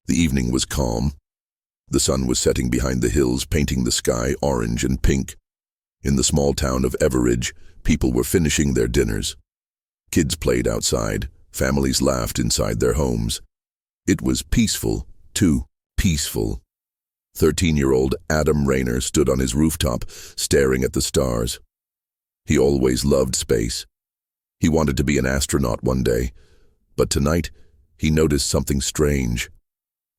The evening was calm. The sun was setting behind the hills, painting the sky orange and pink. In the small town of Everidge, people were finishing their dinners. Kids played outside, families laughed inside their homes. It was peaceful, too peaceful. 13-year-old Adam Rayner stood on his rooftop, staring at the stars. He always loved space. He wanted to be an astronaut one day, but tonight he noticed something strange.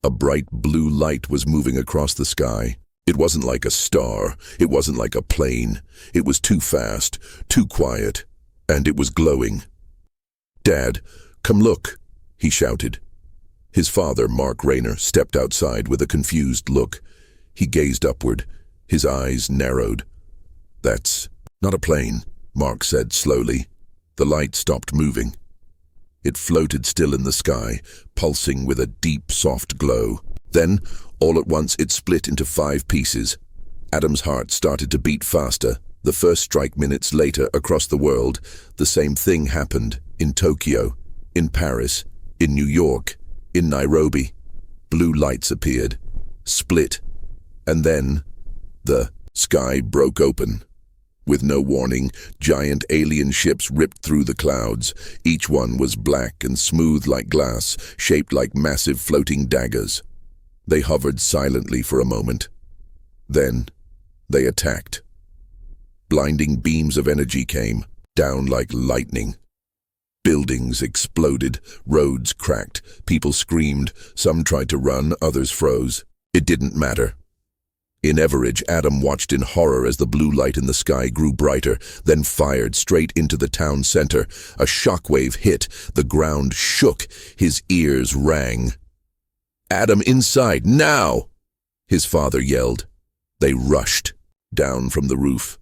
A bright blue light was moving across the sky. It wasn't like a star, it wasn't like a plane. It was too fast, too quiet, and it was glowing. "Dad, come look," he shouted. His father, Mark Rayner, stepped outside with a confused look. He gazed upward, his eyes narrowed. "That's not a plane," Mark said slowly. The light stopped moving. It floated still in the sky, pulsing with a deep, soft glow. Then, all at once, it split into 5 pieces. Adam's heart started to beat faster. The first strike minutes later, across the world, the same thing happened. In Tokyo, in Paris, in New York, in Nairobi. Blue lights appeared, split, and then the sky broke open. With no warning, giant alien ships ripped through the clouds. Each one was black and smooth like glass, shaped like massive floating daggers. They hovered silently for a moment. Then, they attacked. Blinding beams of energy came, down like lightning. Buildings exploded, roads cracked, people screamed, some tried to run, others froze. It didn't matter. In Everidge, Adam watched in horror as the blue light in the sky grew brighter, then fired straight into the town center. A shockwave hit, the ground shook, his ears rang. "Adam, inside, now!" his father yelled. They rushed, down from the roof.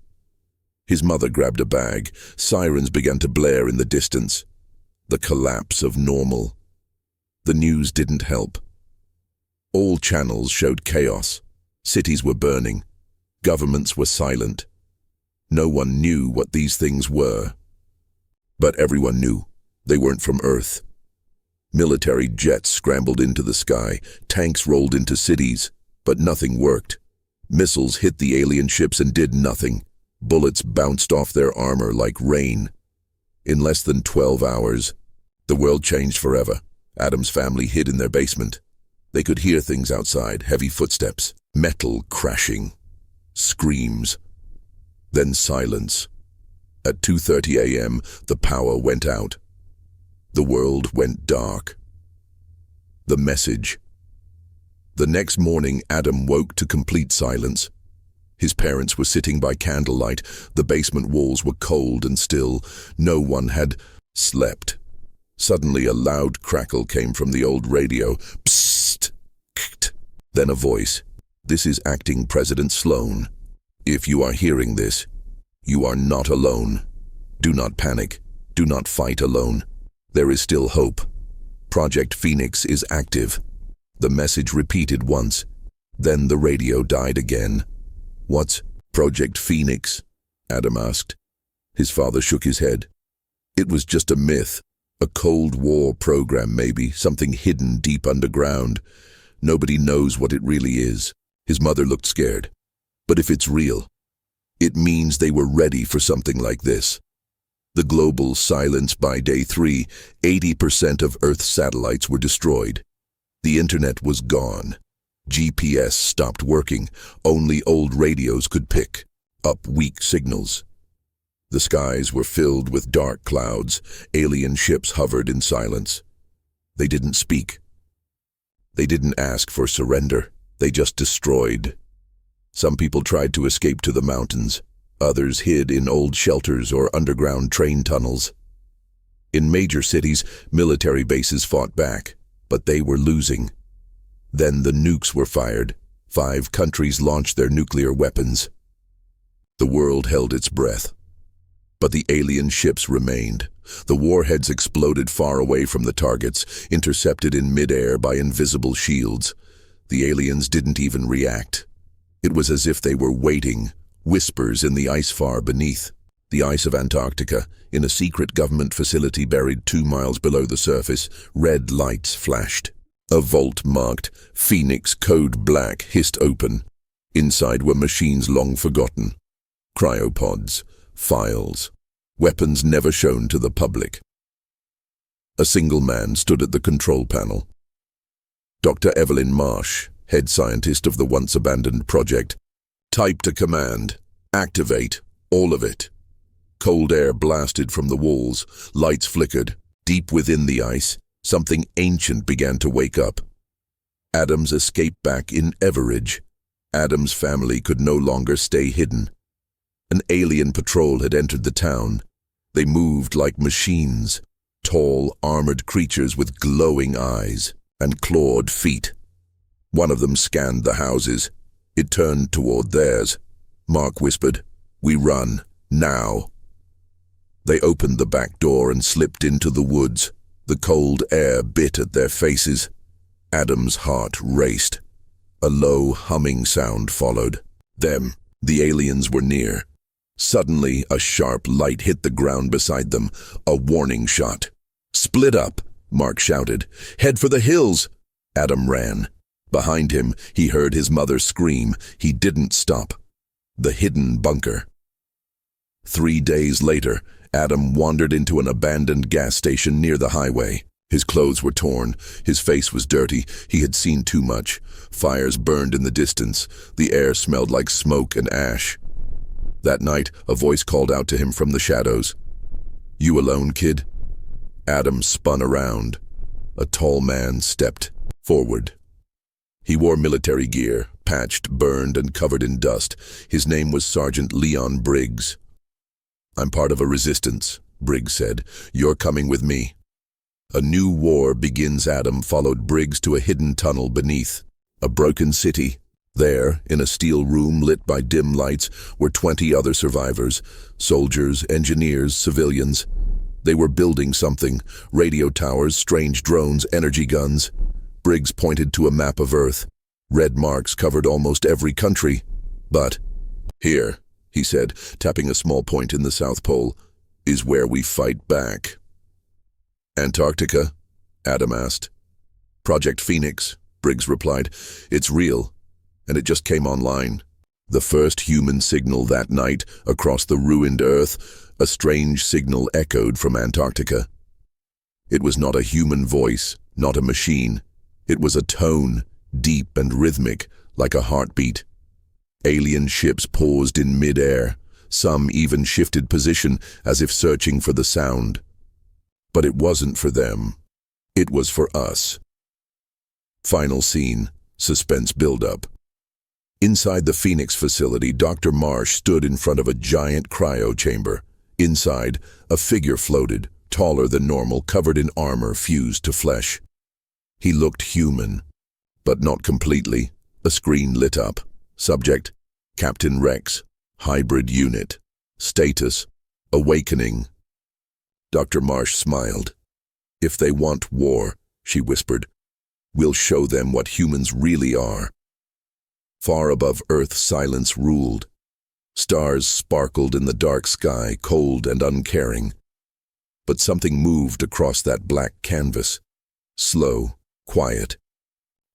His mother grabbed a bag. Sirens began to blare in the distance. The collapse of normal. The news didn't help. All channels showed chaos. Cities were burning. Governments were silent. No one knew what these things were. But everyone knew. They weren't from Earth. Military jets scrambled into the sky. Tanks rolled into cities. But nothing worked. Missiles hit the alien ships and did nothing. Bullets bounced off their armor like rain. In less than 12 hours, the world changed forever. Adam's family hid in their basement. They could hear things outside, heavy footsteps, metal crashing, screams, then silence. At 2:30 a.m., the power went out. The world went dark. The message. The next morning, Adam woke to complete silence. His parents were sitting by candlelight. The basement walls were cold and still. No one had slept. Suddenly, a loud crackle came from the old radio. Psst! Then a voice. "This is Acting President Sloan. If you are hearing this, you are not alone. Do not panic. Do not fight alone. There is still hope. Project Phoenix is active." The message repeated once. Then the radio died again. "What's Project Phoenix?" Adam asked. His father shook his head. "It was just a myth. A Cold War program maybe, something hidden deep underground. Nobody knows what it really is." His mother looked scared. "But if it's real, it means they were ready for something like this." The global silence by day 3, 80% of Earth's satellites were destroyed. The internet was gone. GPS stopped working. Only old radios could pick up weak signals. The skies were filled with dark clouds. Alien ships hovered in silence. They didn't speak. They didn't ask for surrender. They just destroyed. Some people tried to escape to the mountains. Others hid in old shelters or underground train tunnels. In major cities, military bases fought back, but they were losing. Then the nukes were fired. 5 countries launched their nuclear weapons. The world held its breath. But the alien ships remained. The warheads exploded far away from the targets, intercepted in midair by invisible shields. The aliens didn't even react. It was as if they were waiting, whispers in the ice far beneath. The ice of Antarctica, in a secret government facility buried 2 miles below the surface, red lights flashed. A vault marked Phoenix Code Black hissed open. Inside were machines long forgotten. Cryopods, files, weapons never shown to the public. A single man stood at the control panel. Dr. Evelyn Marsh, head scientist of the once-abandoned project, typed a command. Activate, all of it. Cold air blasted from the walls, lights flickered. Deep within the ice, something ancient began to wake up. Adams escaped back in Everidge. Adams' family could no longer stay hidden. An alien patrol had entered the town. They moved like machines, tall, armored creatures with glowing eyes and clawed feet. One of them scanned the houses. It turned toward theirs. Mark whispered, "We run, now." They opened the back door and slipped into the woods. The cold air bit at their faces. Adam's heart raced. A low, humming sound followed. Them, the aliens, were near. Suddenly, a sharp light hit the ground beside them, a warning shot. "Split up," Mark shouted. "Head for the hills." Adam ran. Behind him, he heard his mother scream. He didn't stop. The hidden bunker. 3 days later, Adam wandered into an abandoned gas station near the highway. His clothes were torn. His face was dirty. He had seen too much. Fires burned in the distance. The air smelled like smoke and ash. That night, a voice called out to him from the shadows. "You alone, kid?" Adam spun around. A tall man stepped forward. He wore military gear, patched, burned, and covered in dust. His name was Sergeant Leon Briggs. "I'm part of a resistance," Briggs said. "You're coming with me." A new war begins. Adam followed Briggs to a hidden tunnel beneath. A broken city. There, in a steel room lit by dim lights, were 20 other survivors. Soldiers, engineers, civilians. They were building something. Radio towers, strange drones, energy guns. Briggs pointed to a map of Earth. Red marks covered almost every country. But, "Here," he said, tapping a small point in the South Pole, "is where we fight back." "Antarctica?" Adam asked. "Project Phoenix," Briggs replied. "It's real, and it just came online." The first human signal that night, across the ruined Earth, a strange signal echoed from Antarctica. It was not a human voice, not a machine. It was a tone, deep and rhythmic, like a heartbeat. Alien ships paused in mid-air. Some even shifted position, as if searching for the sound. But it wasn't for them. It was for us. Final scene. Suspense build-up. Inside the Phoenix facility, Dr. Marsh stood in front of a giant cryo chamber. Inside, a figure floated, taller than normal, covered in armor fused to flesh. He looked human, but not completely. A screen lit up. Subject, Captain Rex, hybrid unit. Status, awakening. Dr. Marsh smiled. "If they want war," she whispered, "we'll show them what humans really are." Far above Earth, silence ruled. Stars sparkled in the dark sky, cold and uncaring. But something moved across that black canvas. Slow, quiet,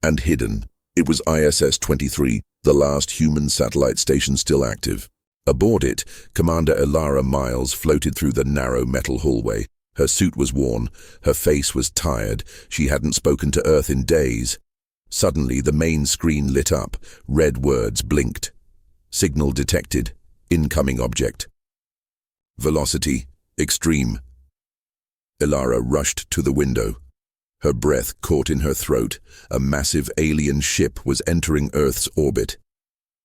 and hidden. It was ISS-23, the last human satellite station still active. Aboard it, Commander Elara Miles floated through the narrow metal hallway. Her suit was worn. Her face was tired. She hadn't spoken to Earth in days. Suddenly, the main screen lit up. Red words blinked. Signal detected. Incoming object. Velocity, extreme. Elara rushed to the window. Her breath caught in her throat. A massive alien ship was entering Earth's orbit.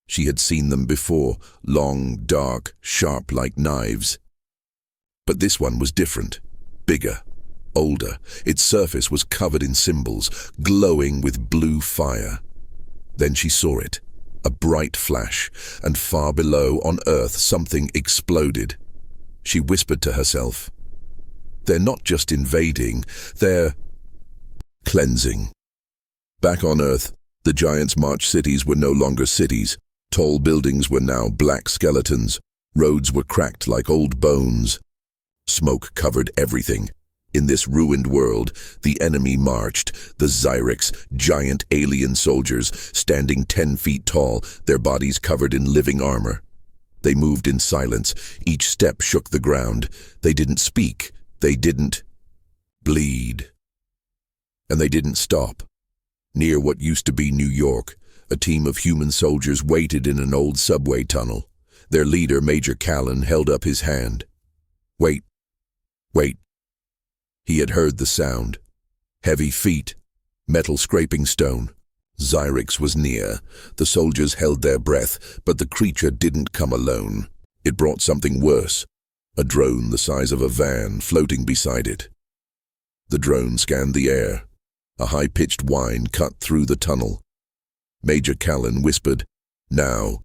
She had seen them before, long, dark, sharp like knives. But this one was different. Bigger, older. Its surface was covered in symbols, glowing with blue fire. Then she saw it. A bright flash, and far below, on Earth, something exploded. She whispered to herself, "They're not just invading, they're cleansing." Back on Earth, the giants' march cities were no longer cities. Tall buildings were now black skeletons. Roads were cracked like old bones. Smoke covered everything. In this ruined world, the enemy marched, the Zyrex, giant alien soldiers, standing 10 feet tall, their bodies covered in living armor. They moved in silence. Each step shook the ground. They didn't speak. They didn't bleed. And they didn't stop. Near what used to be New York, a team of human soldiers waited in an old subway tunnel. Their leader, Major Callan, held up his hand. Wait. Wait. He had heard the sound. Heavy feet, metal scraping stone. Zyrex was near. The soldiers held their breath, but the creature didn't come alone. It brought something worse. A drone the size of a van floating beside it. The drone scanned the air. A high-pitched whine cut through the tunnel. Major Callan whispered, "Now."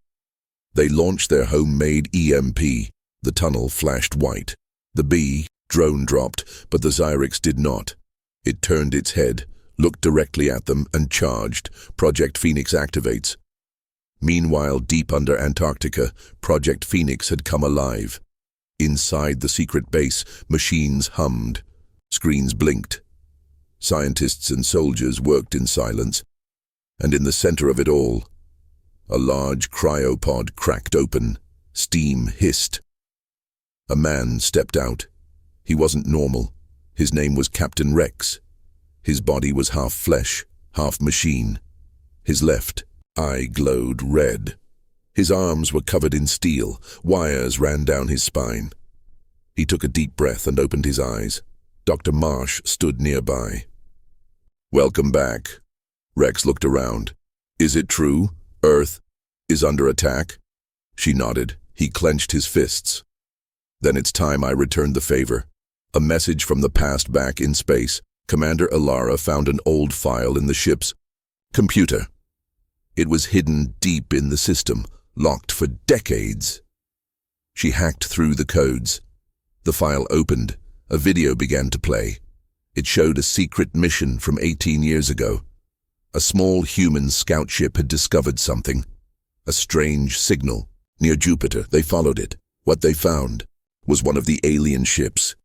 They launched their homemade EMP. The tunnel flashed white. The drone dropped, but the Zyrex did not. It turned its head, looked directly at them, and charged. Project Phoenix activates. Meanwhile, deep under Antarctica, Project Phoenix had come alive. Inside the secret base, machines hummed. Screens blinked. Scientists and soldiers worked in silence. And in the center of it all, a large cryopod cracked open. Steam hissed. A man stepped out. He wasn't normal. His name was Captain Rex. His body was half flesh, half machine. His left eye glowed red. His arms were covered in steel. Wires ran down his spine. He took a deep breath and opened his eyes. Dr. Marsh stood nearby. "Welcome back." Rex looked around. "Is it true? Earth is under attack?" She nodded. He clenched his fists. "Then it's time I returned the favor." A message from the past back in space. Commander Alara found an old file in the ship's computer. It was hidden deep in the system, locked for decades. She hacked through the codes. The file opened. A video began to play. It showed a secret mission from 18 years ago. A small human scout ship had discovered something. A strange signal. Near Jupiter, they followed it. What they found was one of the alien ships.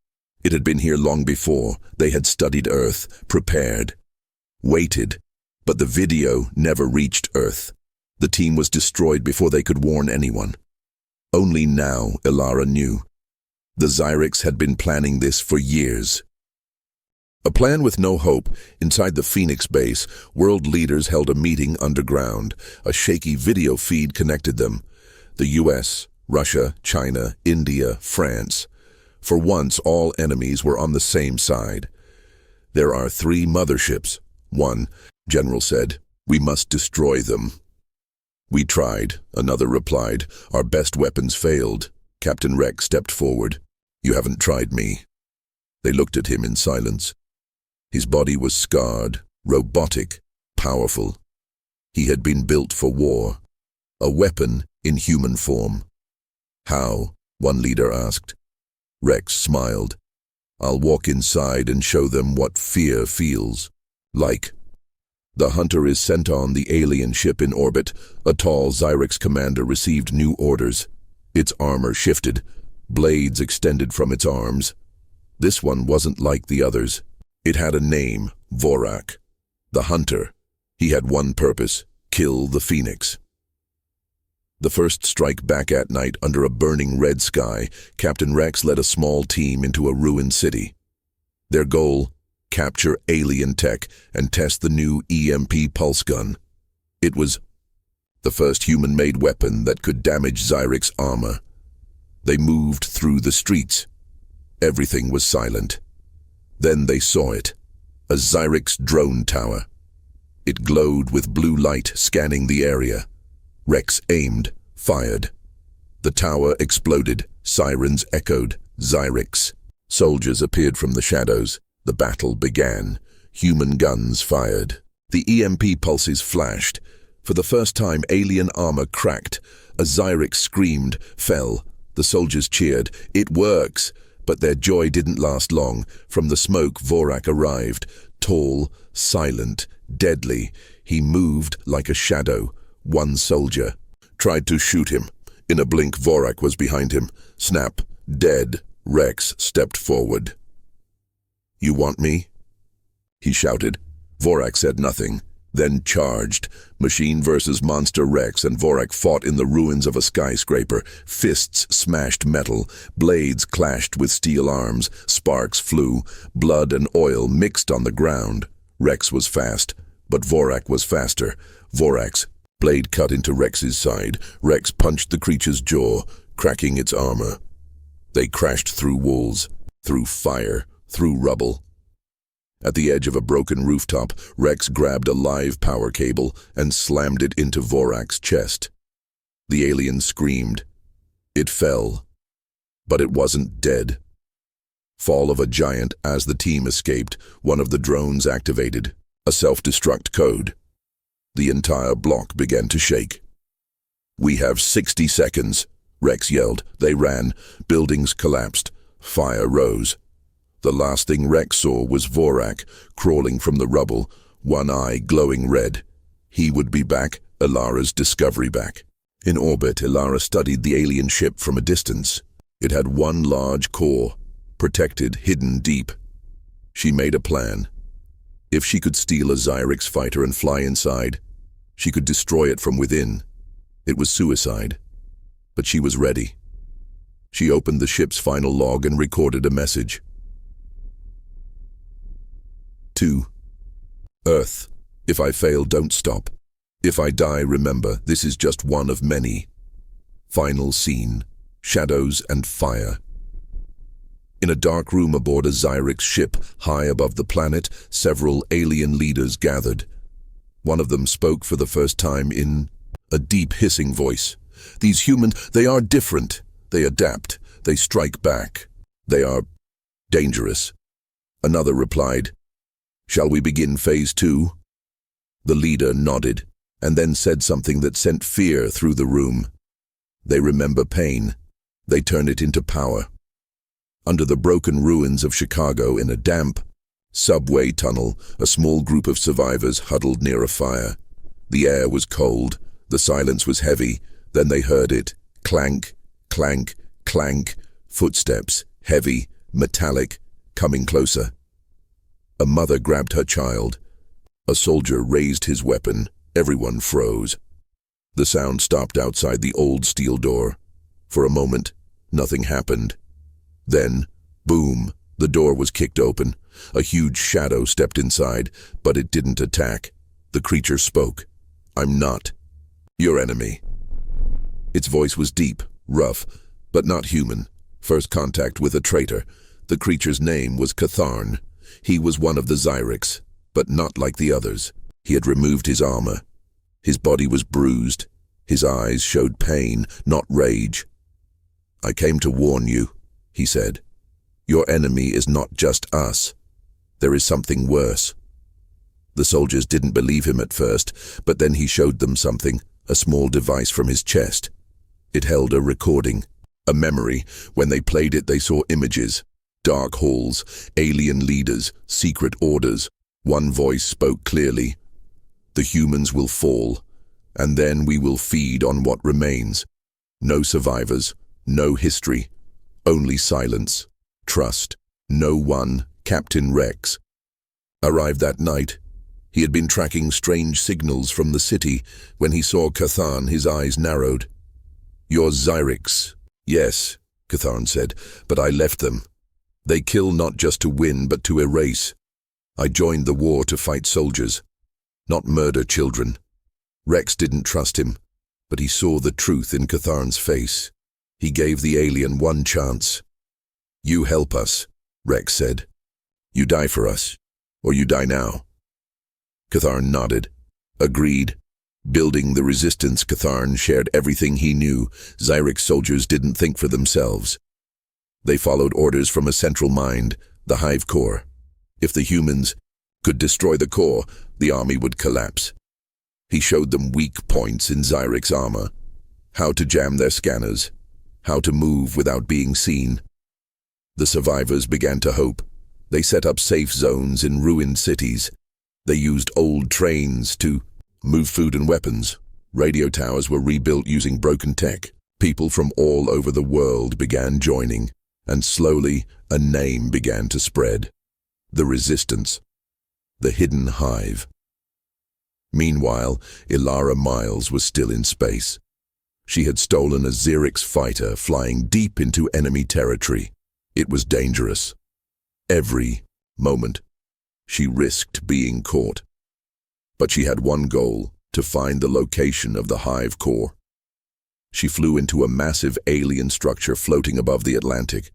It had been here long before. They had studied Earth, prepared, waited. But the video never reached Earth. The team was destroyed before they could warn anyone. Only now Alara knew. The Zyrex had been planning this for years. A plan with no hope. Inside the Phoenix base, world leaders held a meeting underground. A shaky video feed connected them. The US, Russia, China, India, France. For once, all enemies were on the same side. "There are 3 motherships. One," General said. "We must destroy them." "We tried," another replied. "Our best weapons failed." Captain Rex stepped forward. "You haven't tried me." They looked at him in silence. His body was scarred, robotic, powerful. He had been built for war. A weapon in human form. "How?" one leader asked. Rex smiled. "I'll walk inside and show them what fear feels like." The hunter is sent on the alien ship in orbit. A tall Zyrex commander received new orders. Its armor shifted. Blades extended from its arms. This one wasn't like the others. It had a name, Vorak. The hunter. He had one purpose: kill the Phoenix. The first strike back at night under a burning red sky, Captain Rex led a small team into a ruined city. Their goal: capture alien tech and test the new EMP pulse gun. It was the first human-made weapon that could damage Zyrex armor. They moved through the streets. Everything was silent. Then they saw it, a Zyrex drone tower. It glowed with blue light, scanning the area. Rex aimed, fired. The tower exploded, sirens echoed. Zyrex. Soldiers appeared from the shadows. The battle began. Human guns fired. The EMP pulses flashed. For the first time, alien armor cracked. A Zyrex screamed, fell. The soldiers cheered. "It works!" But their joy didn't last long. From the smoke, Vorak arrived. Tall, silent, deadly. He moved like a shadow. One soldier tried to shoot him. In a blink, Vorak was behind him. Snap. Dead. Rex stepped forward. You want me?" he shouted. Vorak said nothing, then charged. Machine versus monster. Rex and Vorak fought in the ruins of a skyscraper. Fists smashed metal, blades clashed with steel arms, sparks flew, blood and oil mixed on the ground. Rex was fast, but Vorak was faster. Vorak's blade cut into Rex's side. Rex punched the creature's jaw, cracking its armor. They crashed through walls, through fire, through rubble. At the edge of a broken rooftop, Rex grabbed a live power cable and slammed it into Vorak's chest. The alien screamed. It fell, but it wasn't dead. Fall of a giant. As the team escaped, one of the drones activated a self-destruct code. The entire block began to shake. "We have 60 seconds, Rex yelled. They ran. Buildings collapsed. Fire rose. The last thing Rex saw was Vorak, crawling from the rubble, one eye glowing red. He would be back, Ilara's discovery back. In orbit, Ilara studied the alien ship from a distance. It had one large core, protected, hidden deep. She made a plan. If she could steal a Xyrix fighter and fly inside, she could destroy it from within. It was suicide, but she was ready. She opened the ship's final log and recorded a message. "To Earth, if I fail, don't stop. If I die, remember, this is just one of many." Final scene, shadows and fire. In a dark room aboard a Xyrix ship, high above the planet, several alien leaders gathered. One of them spoke for the first time in a deep hissing voice. "These humans, they are different. They adapt. They strike back. They are dangerous." Another replied, "Shall we begin phase 2? The leader nodded, and then said something that sent fear through the room. They remember pain. They turn it into power. Under the broken ruins of Chicago, in a damp subway tunnel, a small group of survivors huddled near a fire. The air was cold. The silence was heavy. Then they heard it. Clank, clank, clank. Footsteps, heavy, metallic, coming closer. A mother grabbed her child. A soldier raised his weapon. Everyone froze. The sound stopped outside the old steel door. For a moment, nothing happened. Then, boom, the door was kicked open. A huge shadow stepped inside, but it didn't attack. The creature spoke. "I'm not your enemy." Its voice was deep, rough, but not human. First contact with a traitor. The creature's name was Catharn. He was one of the Xyrix, but not like the others. He had removed his armor. His body was bruised. His eyes showed pain, not rage. "I came to warn you," he said. "Your enemy is not just us. There is something worse." The soldiers didn't believe him at first, but then he showed them something, a small device from his chest. It held a recording, a memory. When they played it, they saw images. Dark halls, alien leaders, secret orders. One voice spoke clearly. "The humans will fall, and then we will feed on what remains. No survivors, no history, only silence, trust. No one, Captain Rex." Arrived that night. He had been tracking strange signals from the city. When he saw Catharn, his eyes narrowed. "You're Xyrix." "Yes," Catharn said, "but I left them. They kill not just to win, but to erase. I joined the war to fight soldiers, not murder children." Rex didn't trust him, but he saw the truth in Catharn's face. He gave the alien one chance. "You help us," Rex said. "You die for us, or you die now." Catharn nodded. Agreed. Building the resistance, Catharn shared everything he knew. Xyrix soldiers didn't think for themselves. They followed orders from a central mind, the Hive Core. If the humans could destroy the core, the army would collapse. He showed them weak points in Xyrix armor, how to jam their scanners, how to move without being seen. The survivors began to hope. They set up safe zones in ruined cities. They used old trains to move food and weapons. Radio towers were rebuilt using broken tech. People from all over the world began joining, and slowly a name began to spread. The resistance. The hidden hive. Meanwhile, Ilara Miles was still in space. She had stolen a Xerix fighter flying deep into enemy territory. It was dangerous. Every moment, she risked being caught. But she had one goal: to find the location of the hive core. She flew into a massive alien structure floating above the Atlantic.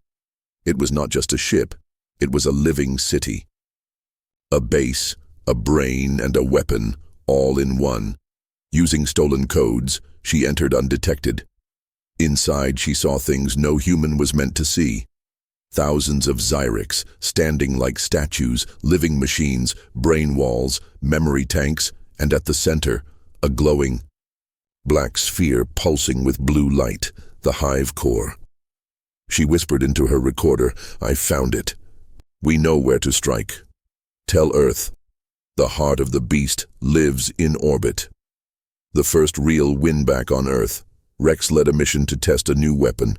It was not just a ship, it was a living city. A base, a brain, and a weapon, all in one. Using stolen codes, she entered undetected. Inside, she saw things no human was meant to see. Thousands of Xerix, standing like statues, living machines, brain walls, memory tanks, and at the center, a glowing black sphere pulsing with blue light, the hive core. She whispered into her recorder, "I found it. We know where to strike. Tell Earth, the heart of the beast lives in orbit." The first real win back on Earth, Rex led a mission to test a new weapon.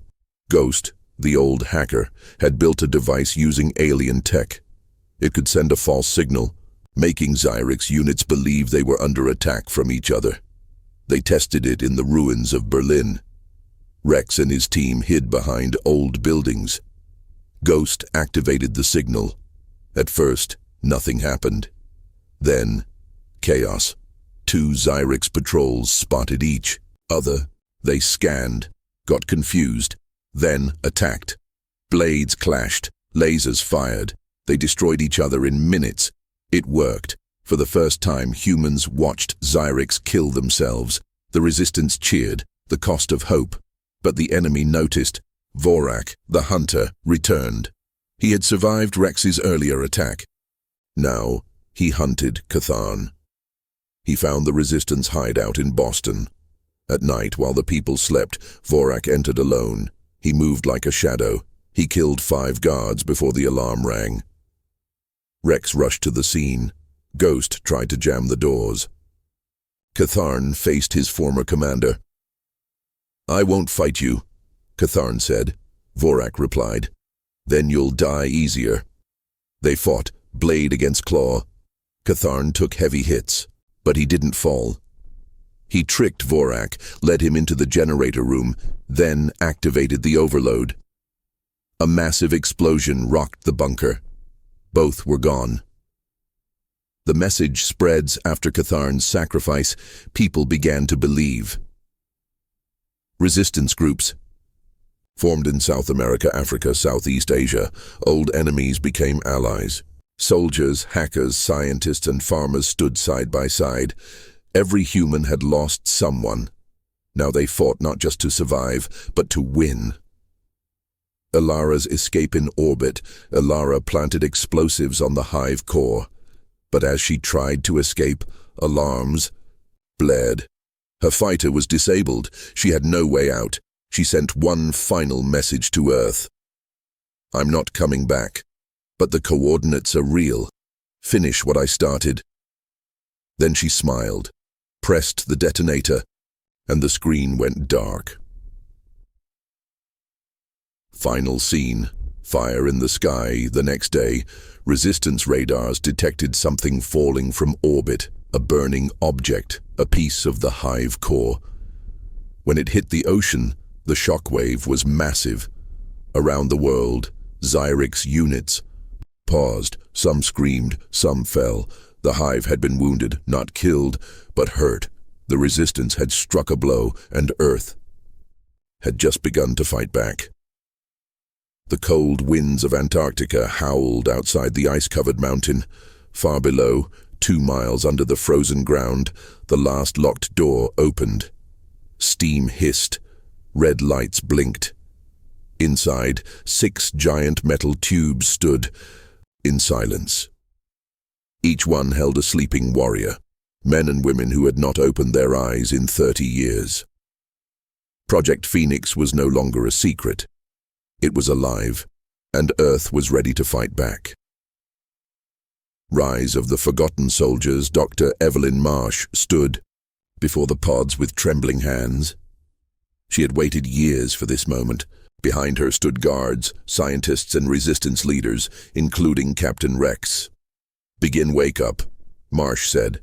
Ghost, the old hacker, had built a device using alien tech. It could send a false signal, making Xerix units believe they were under attack from each other. They tested it in the ruins of Berlin. Rex and his team hid behind old buildings. Ghost activated the signal. At first, nothing happened. Then, chaos. 2 Xerix patrols spotted each other. They scanned, got confused, then attacked. Blades clashed, lasers fired. They destroyed each other in minutes. It worked. For the first time, humans watched Xerix kill themselves. The resistance cheered, the cost of hope. But the enemy noticed. Vorak, the hunter, returned. He had survived Rex's earlier attack. Now, he hunted Catharn. He found the resistance hideout in Boston. At night, while the people slept, Vorak entered alone. He moved like a shadow. He killed 5 guards before the alarm rang. Rex rushed to the scene. Ghost tried to jam the doors. Catharn faced his former commander. "I won't fight you," Catharn said. Vorak replied. "Then you'll die easier." They fought, blade against claw. Catharn took heavy hits, but he didn't fall. He tricked Vorak, led him into the generator room, then activated the overload. A massive explosion rocked the bunker. Both were gone. The message spreads after Catharn's sacrifice. People began to believe. Resistance groups. Formed in South America, Africa, Southeast Asia, old enemies became allies. Soldiers, hackers, scientists, and farmers stood side by side. Every human had lost someone. Now they fought not just to survive, but to win. Ilara's escape in orbit. Ilara planted explosives on the hive core. But as she tried to escape, alarms blared. Her fighter was disabled. She had no way out. She sent one final message to Earth. "I'm not coming back, but the coordinates are real. Finish what I started." Then she smiled, pressed the detonator, and the screen went dark. Final scene. Fire in the sky. The next day, resistance radars detected something falling from orbit, a burning object, a piece of the hive core. When it hit the ocean, the shockwave was massive. Around the world, Xerix units paused. Some screamed, some fell. The hive had been wounded, not killed, but hurt. The resistance had struck a blow, and Earth had just begun to fight back. The cold winds of Antarctica howled outside the ice-covered mountain. Far below, 2 miles under the frozen ground, the last locked door opened. Steam hissed. Red lights blinked. Inside, 6 giant metal tubes stood, in silence. Each one held a sleeping warrior, men and women who had not opened their eyes in 30 years. Project Phoenix was no longer a secret. It was alive, and Earth was ready to fight back. Rise of the Forgotten Soldiers. Dr. Evelyn Marsh stood before the pods with trembling hands. She had waited years for this moment, Behind her stood guards, scientists and resistance leaders, including Captain Rex. "Begin wake up," Marsh said.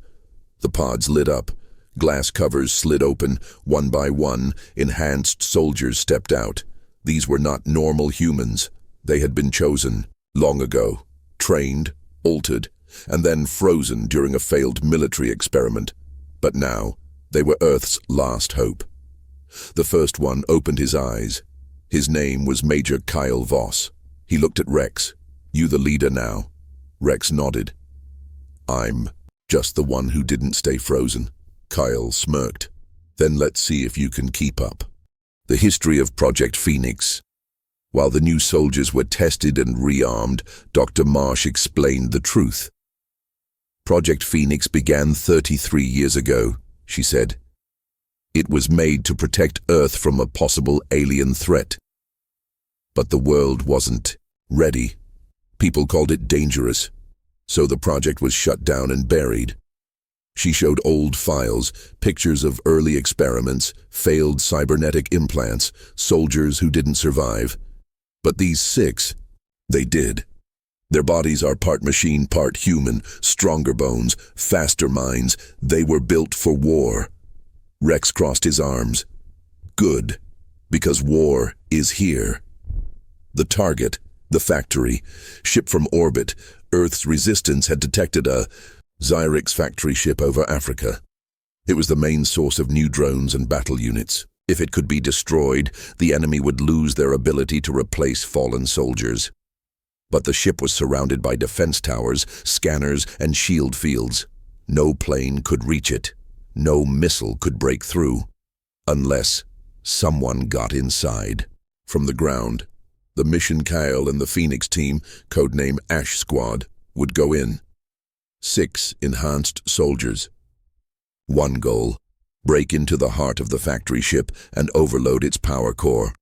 The pods lit up. Glass covers slid open. One by one, enhanced soldiers stepped out. These were not normal humans. They had been chosen long ago, trained, altered, and then frozen during a failed military experiment. But now, they were Earth's last hope. The first one opened his eyes. His name was Major Kyle Voss. He looked at Rex. "You the leader now?" Rex nodded. "I'm just the one who didn't stay frozen." Kyle smirked. "Then let's see if you can keep up." The history of Project Phoenix. While the new soldiers were tested and rearmed, Dr. Marsh explained the truth. "Project Phoenix began 33 years ago," she said. "It was made to protect Earth from a possible alien threat. But the world wasn't ready. People called it dangerous. So the project was shut down and buried." She showed old files, pictures of early experiments, failed cybernetic implants, soldiers who didn't survive. But these 6, they did. Their bodies are part machine, part human, stronger bones, faster minds. They were built for war. Rex crossed his arms. "Good, because war is here." The target, the factory, ship from orbit, Earth's resistance had detected a Xyrix factory ship over Africa. It was the main source of new drones and battle units. If it could be destroyed, the enemy would lose their ability to replace fallen soldiers. But the ship was surrounded by defense towers, scanners, and shield fields. No plane could reach it. No missile could break through. Unless someone got inside. From the ground, the Mission Kyle and the Phoenix team, codename Ash Squad, would go in. 6 enhanced soldiers. One goal: break into the heart of the factory ship and overload its power core.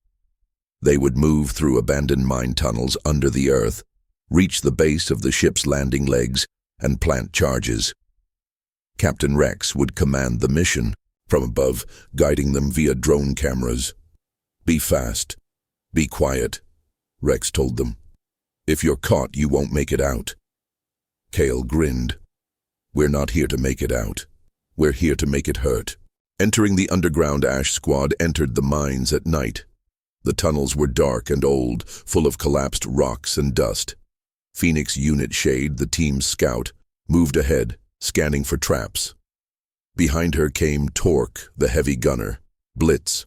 They would move through abandoned mine tunnels under the Earth, reach the base of the ship's landing legs, and plant charges. Captain Rex would command the mission from above, guiding them via drone cameras. "Be fast. Be quiet," Rex told them. "If you're caught, you won't make it out." Kale grinned. "We're not here to make it out. We're here to make it hurt." Entering the underground, Ash Squad entered the mines at night. The tunnels were dark and old, full of collapsed rocks and dust. Phoenix Unit Shade, the team's scout, moved ahead, scanning for traps. Behind her came Torque, the heavy gunner, Blitz,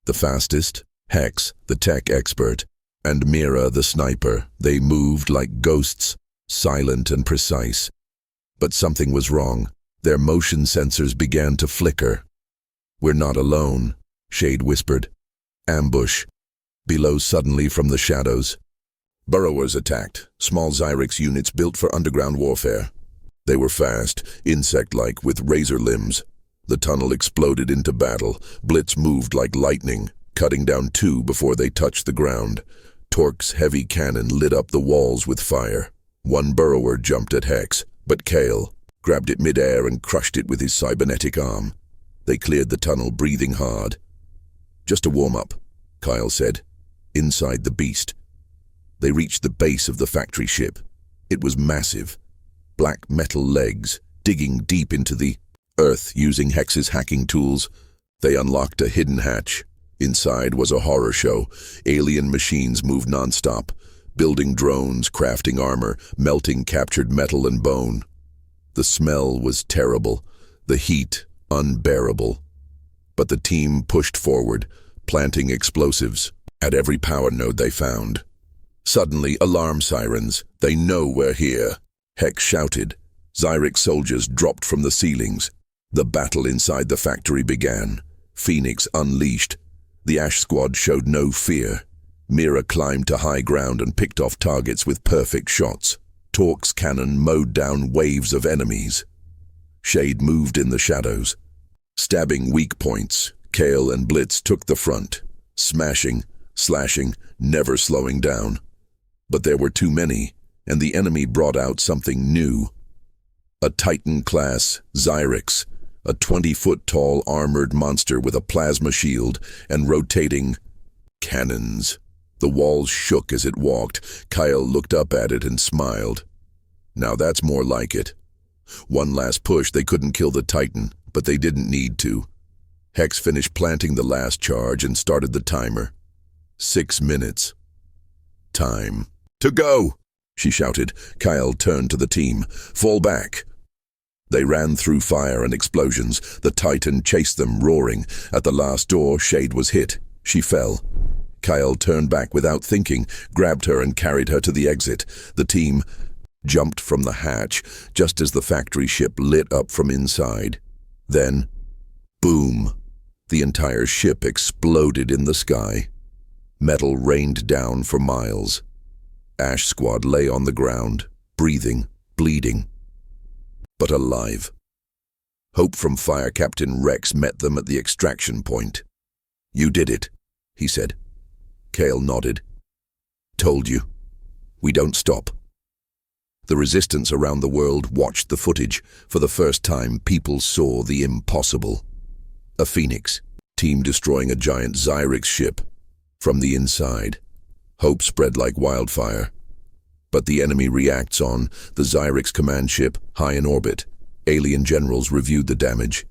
the fastest, Hex, the tech expert, and Mira, the sniper. They moved like ghosts, silent and precise. But something was wrong. Their motion sensors began to flicker. "We're not alone," Shade whispered. "Ambush." Below, suddenly from the shadows, burrowers attacked, small Xyrix units built for underground warfare. They were fast, insect-like, with razor limbs. The tunnel exploded into battle. Blitz moved like lightning, cutting down 2 before they touched the ground. Torque's heavy cannon lit up the walls with fire. One burrower jumped at Hex, but Kale grabbed it mid-air and crushed it with his cybernetic arm. They cleared the tunnel, breathing hard. "Just a warm-up," Kyle said. Inside the beast, they reached the base of the factory ship. It was massive. Black metal legs, digging deep into the Earth using Hex's hacking tools. They unlocked a hidden hatch. Inside was a horror show. Alien machines moved non-stop, building drones, crafting armor, melting captured metal and bone. The smell was terrible, the heat unbearable. But the team pushed forward, planting explosives at every power node they found. Suddenly, alarm sirens. "They know we're here," Hex shouted. Xyrix soldiers dropped from the ceilings. The battle inside the factory began. Phoenix unleashed. The Ash Squad showed no fear. Mira climbed to high ground and picked off targets with perfect shots. Torque's cannon mowed down waves of enemies. Shade moved in the shadows. Stabbing weak points, Kale and Blitz took the front, smashing, slashing, never slowing down. But there were too many, and the enemy brought out something new. A Titan-class Xyrix, a 20-foot-tall armored monster with a plasma shield and rotating cannons. The walls shook as it walked. Kyle looked up at it and smiled. Now that's more like it. One last push, they couldn't kill the Titan, but they didn't need to. Hex finished planting the last charge and started the timer. 6 minutes. Time. To go! She shouted. Kyle turned to the team. Fall back. They ran through fire and explosions. The Titan chased them, roaring. At the last door, Shade was hit. She fell. Kyle turned back without thinking, grabbed her and carried her to the exit. The team jumped from the hatch just as the factory ship lit up from inside. Then, boom! The entire ship exploded in the sky. Metal rained down for miles. Ash Squad lay on the ground, breathing, bleeding, but alive. Hope from Fire Captain Rex met them at the extraction point. "You did it," he said. Kale nodded. "Told you. We don't stop." The resistance around the world watched the footage. For the first time, people saw the impossible. A Phoenix, team destroying a giant Xyrix ship. From the inside, hope spread like wildfire. But the enemy reacts on the Xyrix command ship, high in orbit. Alien generals reviewed the damage.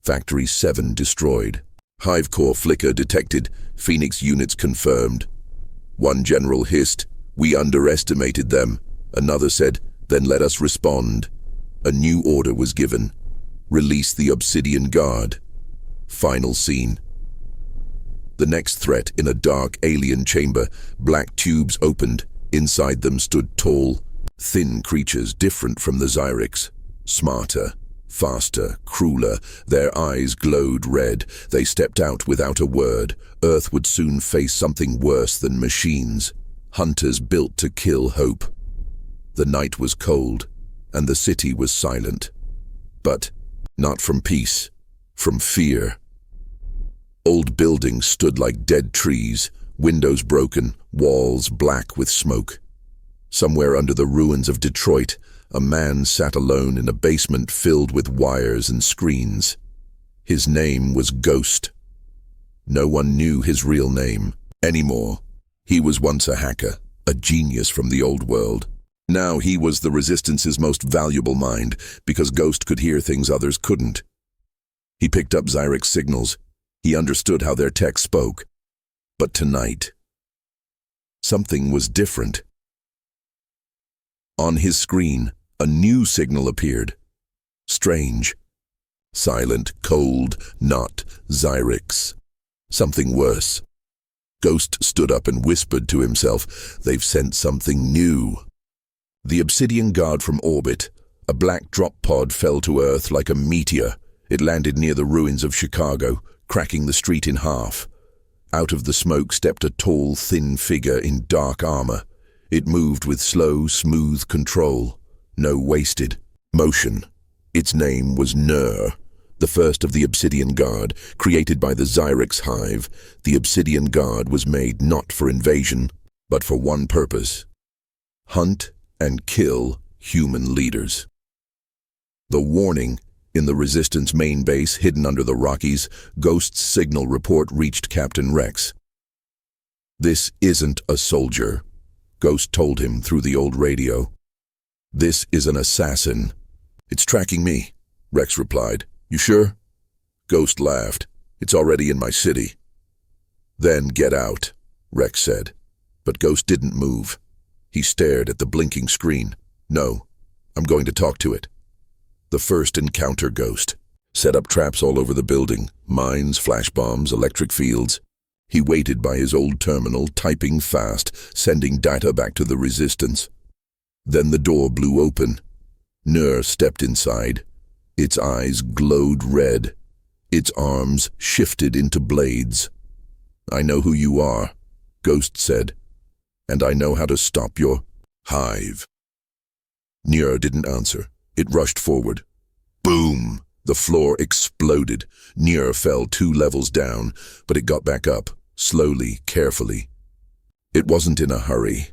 Factory 7 destroyed. Hive core flicker detected. Phoenix units confirmed. One general hissed, "We underestimated them." Another said, "Then let us respond." A new order was given. Release the Obsidian Guard. Final scene. The next threat in a dark alien chamber. Black tubes opened. Inside them stood tall, thin creatures different from the Xyrix. Smarter, faster, crueler. Their eyes glowed red. They stepped out without a word. Earth would soon face something worse than machines. Hunters built to kill hope. The night was cold, and the city was silent. But not from peace, from fear. Old buildings stood like dead trees, windows broken, walls black with smoke. Somewhere under the ruins of Detroit, a man sat alone in a basement filled with wires and screens. His name was Ghost. No one knew his real name anymore. He was once a hacker, a genius from the old world. Now he was the Resistance's most valuable mind, because Ghost could hear things others couldn't. He picked up Xyrix signals. He understood how their tech spoke. But tonight, something was different. On his screen, a new signal appeared. Strange. Silent, cold, not Xyrix. Something worse. Ghost stood up and whispered to himself, "They've sent something new." The Obsidian Guard from orbit. A black drop pod fell to Earth like a meteor. It landed near the ruins of Chicago, cracking the street in half. Out of the smoke stepped a tall, thin figure in dark armor. It moved with slow, smooth control. No wasted motion. Its name was Nur, the first of the Obsidian Guard, created by the Xyrix Hive. The Obsidian Guard was made not for invasion, but for one purpose: hunt and kill human leaders. The warning. In the Resistance main base, hidden under the Rockies, Ghost's signal report reached Captain Rex. "This isn't a soldier," Ghost told him through the old radio. "This is an assassin." "It's tracking me," Rex replied. "You sure?" Ghost laughed. "It's already in my city." "Then get out," Rex said. But Ghost didn't move. He stared at the blinking screen. "No, I'm going to talk to it." The first encounter. Ghost set up traps all over the building, mines, flash bombs, electric fields. He waited by his old terminal, typing fast, sending data back to the Resistance. Then the door blew open. Nur stepped inside. Its eyes glowed red. Its arms shifted into blades. "I know who you are," Ghost said, "and I know how to stop your hive." Nur didn't answer. It rushed forward. Boom! The floor exploded. Nur fell 2 levels down, but it got back up, slowly, carefully. It wasn't in a hurry.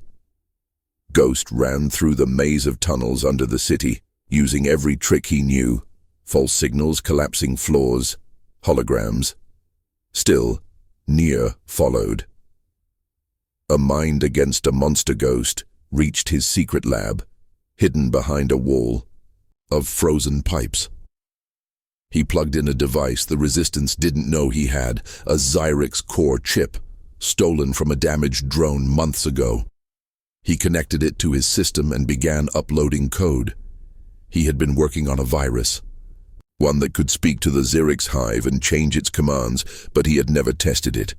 Ghost ran through the maze of tunnels under the city, using every trick he knew. False signals, collapsing floors, holograms. Still, Nur followed. A mind against a monster ghost reached his secret lab, hidden behind a wall of frozen pipes. He plugged in a device the Resistance didn't know he had, a Xyrix core chip, stolen from a damaged drone months ago. He connected it to his system and began uploading code. He had been working on a virus, one that could speak to the Xyrix hive and change its commands, but he had never tested it.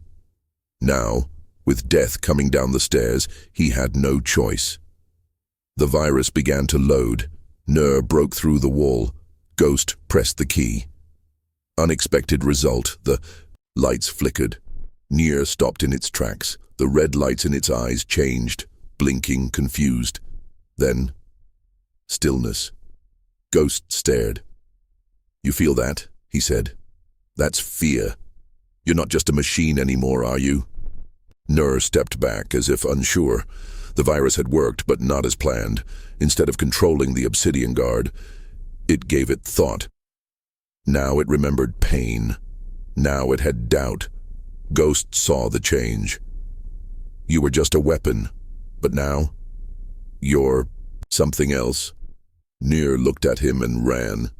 Now, with death coming down the stairs, he had no choice. The virus began to load. Nur broke through the wall. Ghost pressed the key. Unexpected result, the lights flickered. Nur stopped in its tracks. The red lights in its eyes changed, blinking, confused. Then, stillness. Ghost stared. "You feel that?" he said. "That's fear. You're not just a machine anymore, are you?" Nur stepped back as if unsure. The virus had worked, but not as planned. Instead of controlling the Obsidian Guard, it gave it thought. Now it remembered pain. Now it had doubt. Ghost saw the change. "You were just a weapon, but now, you're something else." Nur looked at him and ran.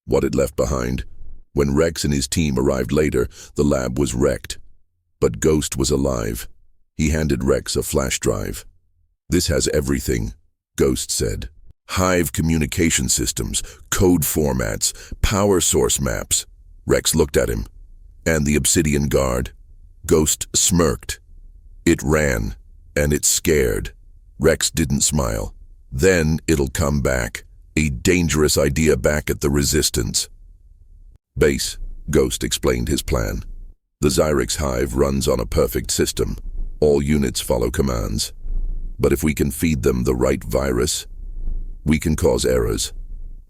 What it left behind? When Rex and his team arrived later, the lab was wrecked. But Ghost was alive. He handed Rex a flash drive. "This has everything," Ghost said. "Hive communication systems, code formats, power source maps." Rex looked at him. "And the Obsidian Guard." Ghost smirked. "It ran, and it's scared." Rex didn't smile. "Then it'll come back. A dangerous idea back at the Resistance." "Base," Ghost explained his plan. "The Xyrix hive runs on a perfect system. All units follow commands. But if we can feed them the right virus, we can cause errors,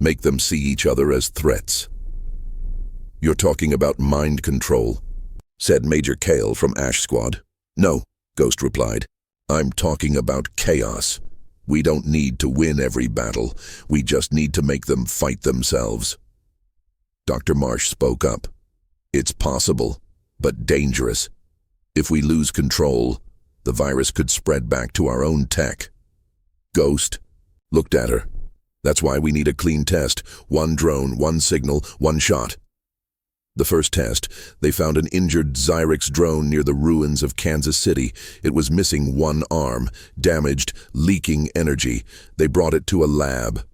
make them see each other as threats." "You're talking about mind control," said Major Kale from Ash Squad. "No," Ghost replied. "I'm talking about chaos. We don't need to win every battle. We just need to make them fight themselves." Dr. Marsh spoke up. "It's possible, but dangerous. If we lose control, the virus could spread back to our own tech." Ghost looked at her. "That's why we need a clean test. One drone, one signal, one shot." The first test, they found an injured Xyrix drone near the ruins of Kansas City. It was missing one arm, damaged, leaking energy. They brought it to a lab.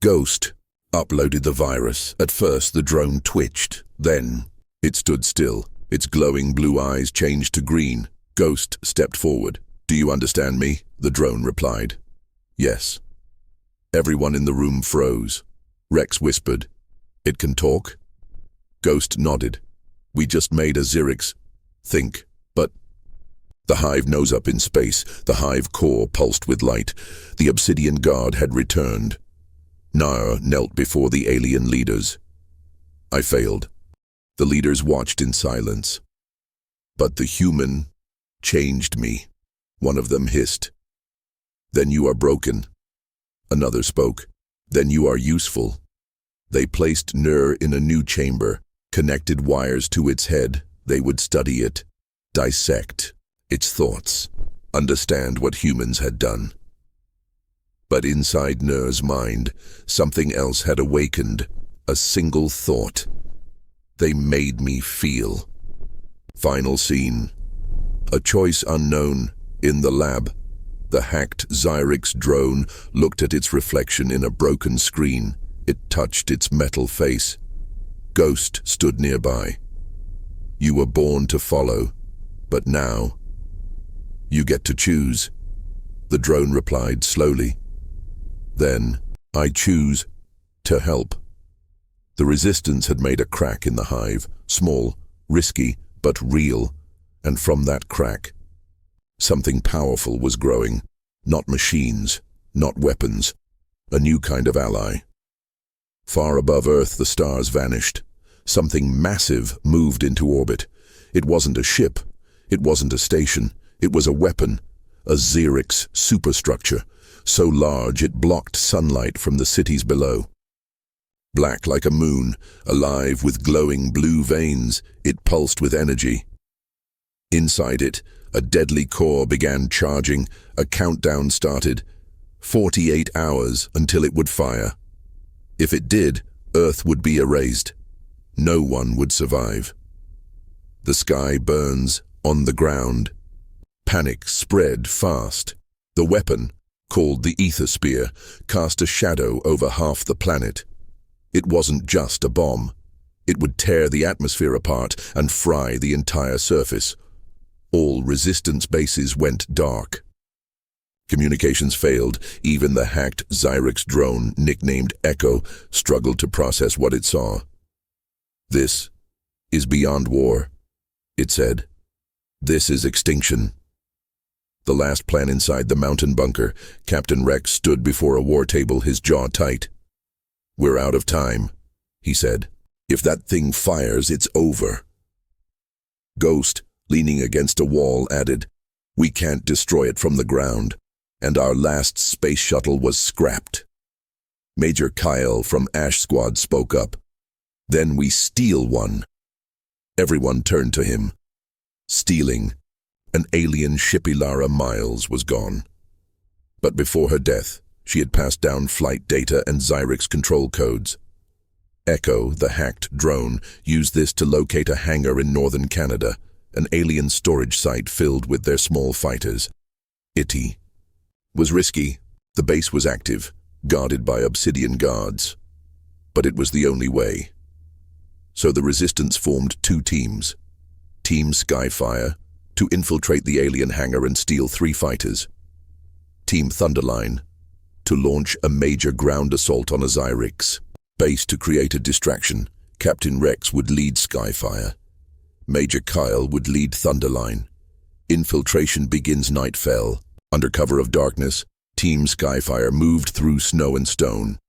Ghost uploaded the virus. At first, the drone twitched. Then, it stood still. Its glowing blue eyes changed to green. Ghost stepped forward. "Do you understand me?" The drone replied. "Yes." Everyone in the room froze. Rex whispered, "It can talk?" Ghost nodded. "We just made a Xyrix think, but..." The hive nose up in space. The hive core pulsed with light. The Obsidian Guard had returned. Nar knelt before the alien leaders. "I failed." The leaders watched in silence. "But the human changed me," one of them hissed. "Then you are broken." Another spoke. "Then you are useful." They placed Nur in a new chamber, connected wires to its head. They would study it, dissect its thoughts, understand what humans had done. But inside Nur's mind, something else had awakened, a single thought. "They made me feel." Final scene. A choice unknown, in the lab. The hacked Xyrix drone looked at its reflection in a broken screen. It touched its metal face. Ghost stood nearby. "You were born to follow, but now, you get to choose." The drone replied slowly. "Then, I choose to help." The Resistance had made a crack in the hive, small, risky, but real, and from that crack, something powerful was growing. Not machines, not weapons, a new kind of ally. Far above Earth, the stars vanished. Something massive moved into orbit. It wasn't a ship. It wasn't a station. It was a weapon, a Xyrix superstructure, so large it blocked sunlight from the cities below. Black like a moon, alive with glowing blue veins, it pulsed with energy. Inside it, A deadly core began charging. A countdown started. 48 hours until it would fire. If it did, Earth would be erased. No one would survive. The sky burns on the ground. Panic spread fast. The weapon, called the ether spear, cast a shadow over half the planet. It wasn't just a bomb. It would tear the atmosphere apart and fry the entire surface. All resistance bases went dark. Communications failed. Even the hacked Xyrix drone, nicknamed Echo, struggled to process what it saw. "This is beyond war," it said. "This is extinction." The last plan inside the mountain bunker, Captain Rex stood before a war table, his jaw tight. "We're out of time," he said. "If that thing fires, it's over." Ghost, leaning against a wall, added, "We can't destroy it from the ground, and our last space shuttle was scrapped." Major Kyle from Ash Squad spoke up. "Then we steal one." Everyone turned to him. Stealing. An alien ship. Ilara Miles was gone. But before her death, she had passed down flight data and Xyrix control codes. Echo, the hacked drone, used this to locate a hangar in northern Canada, an alien storage site filled with their small fighters. It was risky. The base was active, guarded by Obsidian guards. But it was the only way. So the Resistance formed two teams. Team Skyfire, to infiltrate the alien hangar and steal 3 fighters. Team Thunderline, to launch a major ground assault on a Xyrix base to create a distraction. Captain Rex would lead Skyfire. Major Kyle would lead Thunderline. Infiltration begins. Night fell. Under cover of darkness, Team Skyfire moved through snow and stone.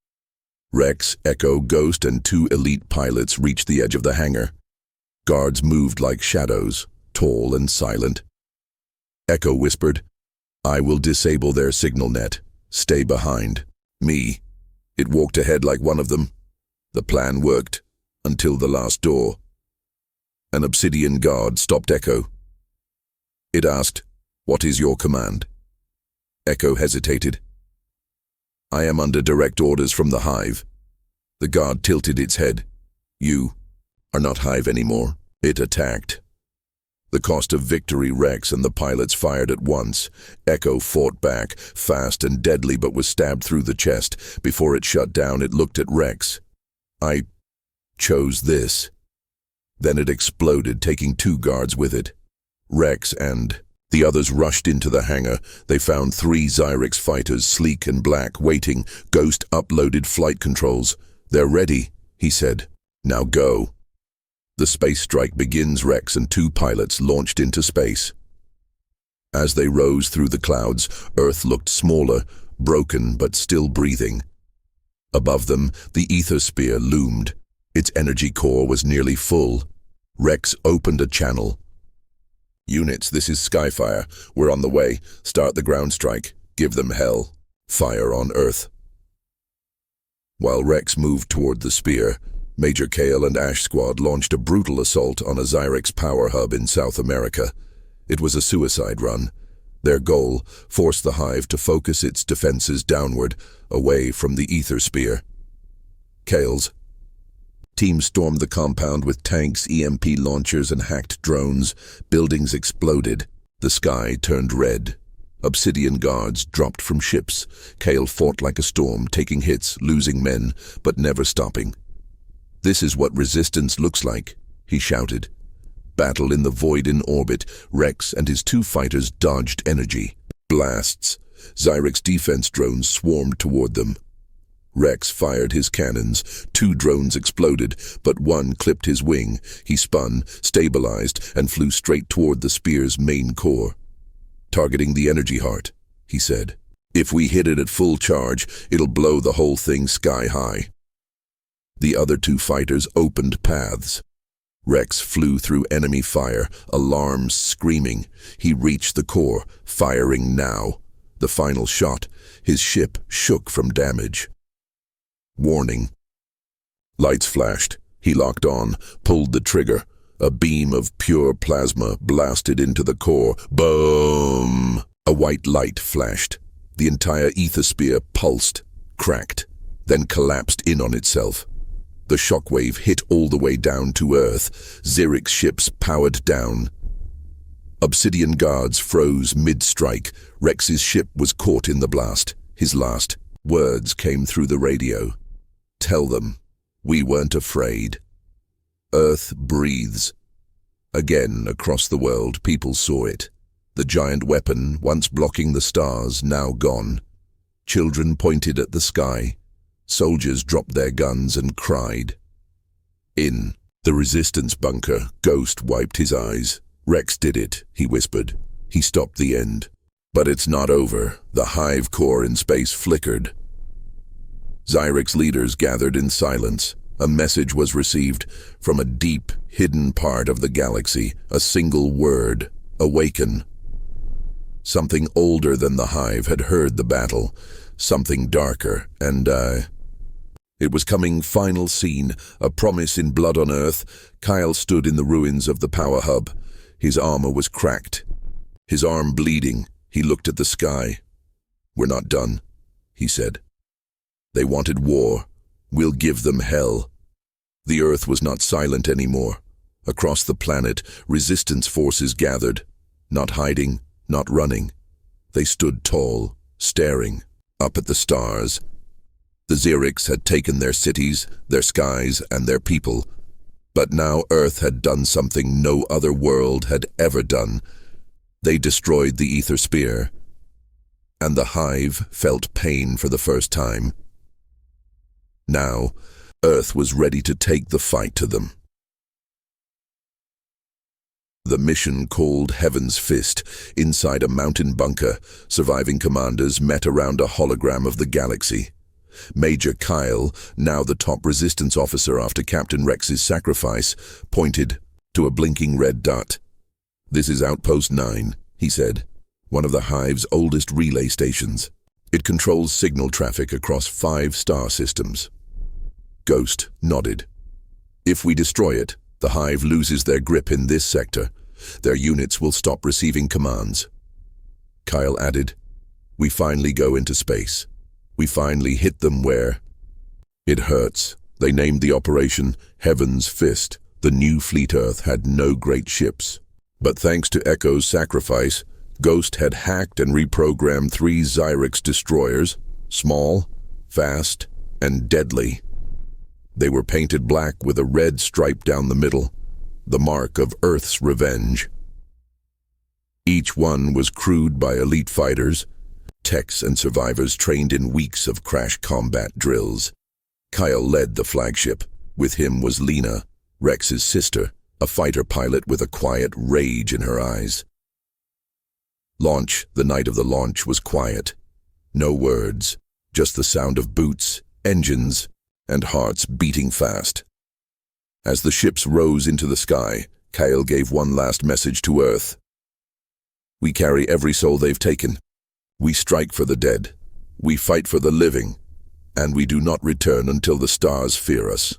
Rex, Echo, Ghost, and 2 elite pilots reached the edge of the hangar. Guards moved like shadows, tall and silent. Echo whispered, "I will disable their signal net. Stay behind." Me. It walked ahead like one of them. The plan worked, until the last door. An Obsidian guard stopped Echo. It asked, "What is your command?" Echo hesitated. "I am under direct orders from the Hive." The guard tilted its head. "You are not Hive anymore." It attacked. The cost of victory. Rex and the pilots fired at once. Echo fought back, fast and deadly, but was stabbed through the chest. Before it shut down, it looked at Rex. "I chose this." Then it exploded, taking 2 guards with it. Rex and the others rushed into the hangar. They found 3 Xyrix fighters, sleek and black, waiting. Ghost uploaded flight controls. "They're ready," he said. "Now go." The space strike begins. Rex and 2 pilots launched into space. As they rose through the clouds, Earth looked smaller, broken but still breathing. Above them, the ether spear loomed. Its energy core was nearly full. Rex opened a channel. "Units, this is Skyfire. We're on the way. Start the ground strike. Give them hell. Fire on Earth." While Rex moved toward the spear, Major Kale and Ash Squad launched a brutal assault on a Xyrix power hub in South America. It was a suicide run. Their goal, force the Hive to focus its defenses downward, away from the ether spear. Kale's team stormed the compound with tanks, EMP launchers, and hacked drones. Buildings exploded. The sky turned red. Obsidian guards dropped from ships. Kale fought like a storm, taking hits, losing men, but never stopping. "This is what resistance looks like," he shouted. Battle in the void in orbit. Rex and his 2 fighters dodged energy blasts. Xyrix defense drones swarmed toward them. Rex fired his cannons. 2 drones exploded, but one clipped his wing. He spun, stabilized, and flew straight toward the spear's main core. "Targeting the energy heart," he said. "If we hit it at full charge, it'll blow the whole thing sky high." The other 2 fighters opened paths. Rex flew through enemy fire, alarms screaming. He reached the core, firing now. The final shot. His ship shook from damage. Warning. Lights flashed. He locked on, pulled the trigger. A beam of pure plasma blasted into the core. Boom! A white light flashed. The entire ethersphere pulsed, cracked, then collapsed in on itself. The shockwave hit all the way down to Earth. Xerix ships powered down. Obsidian guards froze mid-strike. Rex's ship was caught in the blast. His last words came through the radio. "Tell them, we weren't afraid." Earth breathes. Again, across the world, people saw it. The giant weapon, once blocking the stars, now gone. Children pointed at the sky. Soldiers dropped their guns and cried. In the resistance bunker, Ghost wiped his eyes. "Rex did it," he whispered. "He stopped the end. But it's not over." The hive core in space flickered. Xerix leaders gathered in silence. A message was received from a deep, hidden part of the galaxy. A single word: awaken. Something older than the hive had heard the battle. Something darker, and it was coming. Final scene, a promise in blood on Earth. Kyle stood in the ruins of the power hub. His armor was cracked, his arm bleeding. He looked at the sky. "We're not done," he said. "They wanted war. We'll give them hell." The Earth was not silent anymore. Across the planet, resistance forces gathered, not hiding, not running. They stood tall, staring up at the stars. The Xerix had taken their cities, their skies, and their people. But now Earth had done something no other world had ever done. They destroyed the ether sphere, and the hive felt pain for the first time. Now, Earth was ready to take the fight to them. The mission, called Heaven's Fist, inside a mountain bunker, surviving commanders met around a hologram of the galaxy. Major Kyle, now the top resistance officer after Captain Rex's sacrifice, pointed to a blinking red dot. "This is Outpost 9, he said, "one of the hive's oldest relay stations. It controls signal traffic across 5 star systems." Ghost nodded. "If we destroy it, the hive loses their grip in this sector. Their units will stop receiving commands." Kyle added, "We finally go into space. We finally hit them where it hurts." They named the operation Heaven's Fist. The new fleet Earth had no great ships. But thanks to Echo's sacrifice, Ghost had hacked and reprogrammed 3 Xerix destroyers, small, fast, and deadly. They were painted black with a red stripe down the middle, the mark of Earth's revenge. Each one was crewed by elite fighters, techs and survivors trained in weeks of crash combat drills. Kyle led the flagship. With him was Lena, Rex's sister, a fighter pilot with a quiet rage in her eyes. The night of the launch was quiet. No words, just the sound of boots, engines, and hearts beating fast. As the ships rose into the sky, Kyle gave one last message to Earth. "We carry every soul they've taken. We strike for the dead. We fight for the living. And we do not return until the stars fear us."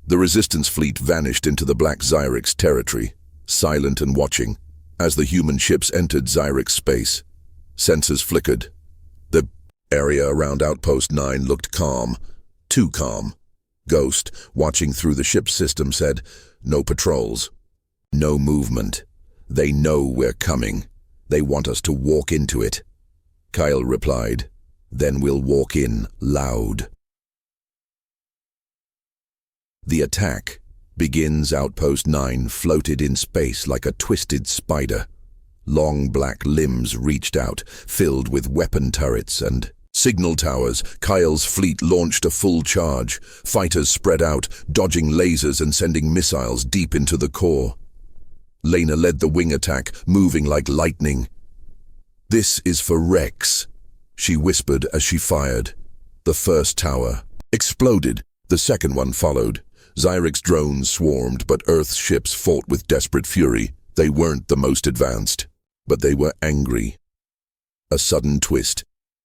The resistance fleet vanished into the black Xerix territory, silent and watching, as the human ships entered Xerix space. Sensors flickered. The area around Outpost 9 looked calm, too calm. Ghost, watching through the ship's system, said, "No patrols. No movement. They know we're coming. They want us to walk into it." Kyle replied, "Then we'll walk in loud." The attack begins. Outpost 9 floated in space like a twisted spider. Long black limbs reached out, filled with weapon turrets and signal towers. Kyle's fleet launched a full charge. Fighters spread out, dodging lasers and sending missiles deep into the core. Lena led the wing attack, moving like lightning. "This is for Rex," she whispered as she fired. The first tower exploded. The second one followed. Xerix drones swarmed, but Earth's ships fought with desperate fury. They weren't the most advanced, but they were angry. A sudden twist.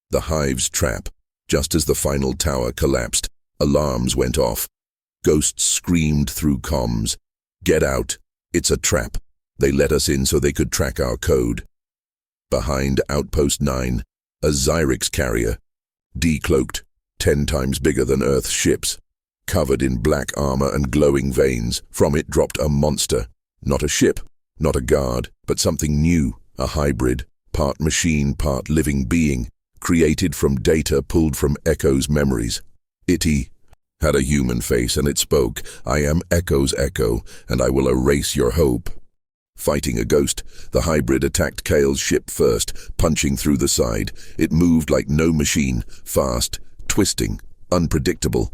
The hive's trap. Just as the final tower collapsed, alarms went off. Ghosts screamed through comms. "Get out. It's a trap. They let us in so they could track our code. Behind Outpost 9, a Xyrix carrier, decloaked, 10 times bigger than Earth's ships, covered in black armor and glowing veins. From it dropped a monster, not a ship, not a guard, but something new, a hybrid, part machine, part living being, created from data pulled from Echo's memories. It had a human face and it spoke, "I am Echo's Echo, and I will erase your hope." Fighting a ghost, the hybrid attacked Kale's ship first, punching through the side. It moved like no machine, fast, twisting, unpredictable.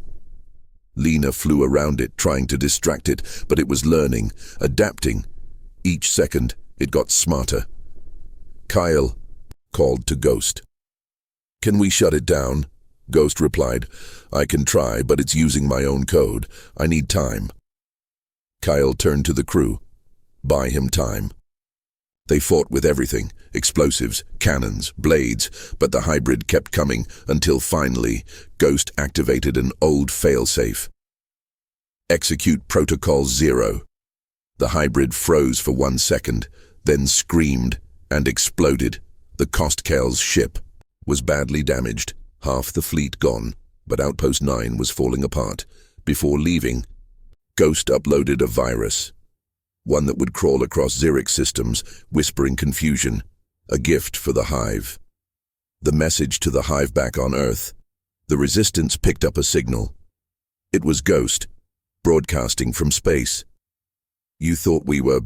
Lena flew around it, trying to distract it, but it was learning, adapting. Each second, it got smarter. Kyle called to Ghost. "Can we shut it down?" Ghost replied, "I can try, but it's using my own code. I need time." Kyle turned to the crew. Buy him time. They fought with everything, explosives, cannons, blades, but the hybrid kept coming until finally, Ghost activated an old failsafe. Execute Protocol 0. The hybrid froze for 1 second, then screamed and exploded. The Kale's ship was badly damaged, half the fleet gone, but Outpost 9 was falling apart. Before leaving, Ghost uploaded a virus. One that would crawl across Xyrix systems, whispering confusion, a gift for the Hive. The message to the Hive back on Earth. The Resistance picked up a signal. It was Ghost, broadcasting from space. "You thought we were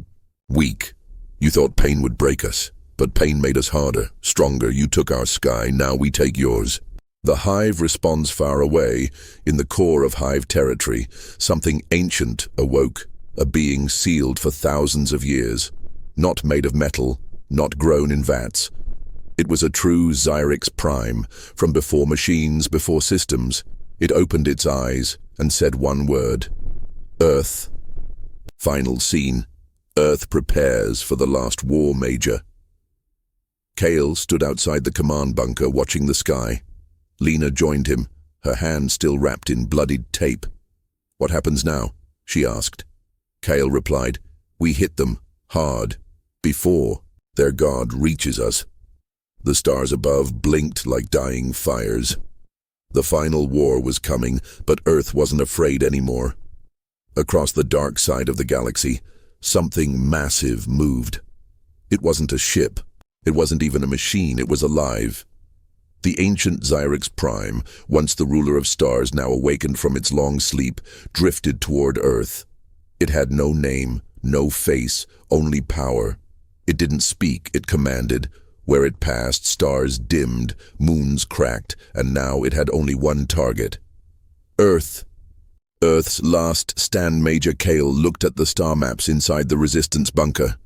weak. You thought pain would break us, but pain made us harder, stronger. You took our sky, now we take yours." The Hive responds far away, in the core of Hive territory. Something ancient awoke. A being sealed for thousands of years, not made of metal, not grown in vats. It was a true Xyrix prime, from before machines, before systems. It opened its eyes and said one word: Earth. Final scene. Earth prepares for the last war, Major. Kale stood outside the command bunker watching the sky. Lena joined him, her hand still wrapped in bloodied tape. "What happens now?" she asked. Kale replied, "We hit them, hard, before their god reaches us." The stars above blinked like dying fires. The final war was coming, but Earth wasn't afraid anymore. Across the dark side of the galaxy, something massive moved. It wasn't a ship. It wasn't even a machine. It was alive. The ancient Xyrix Prime, once the ruler of stars, now awakened from its long sleep, drifted toward Earth. It had no name, no face, only power. It didn't speak, it commanded. Where it passed, stars dimmed, moons cracked, and now it had only one target: Earth. Earth's last stand. Major Kale looked at the star maps inside the Resistance bunker.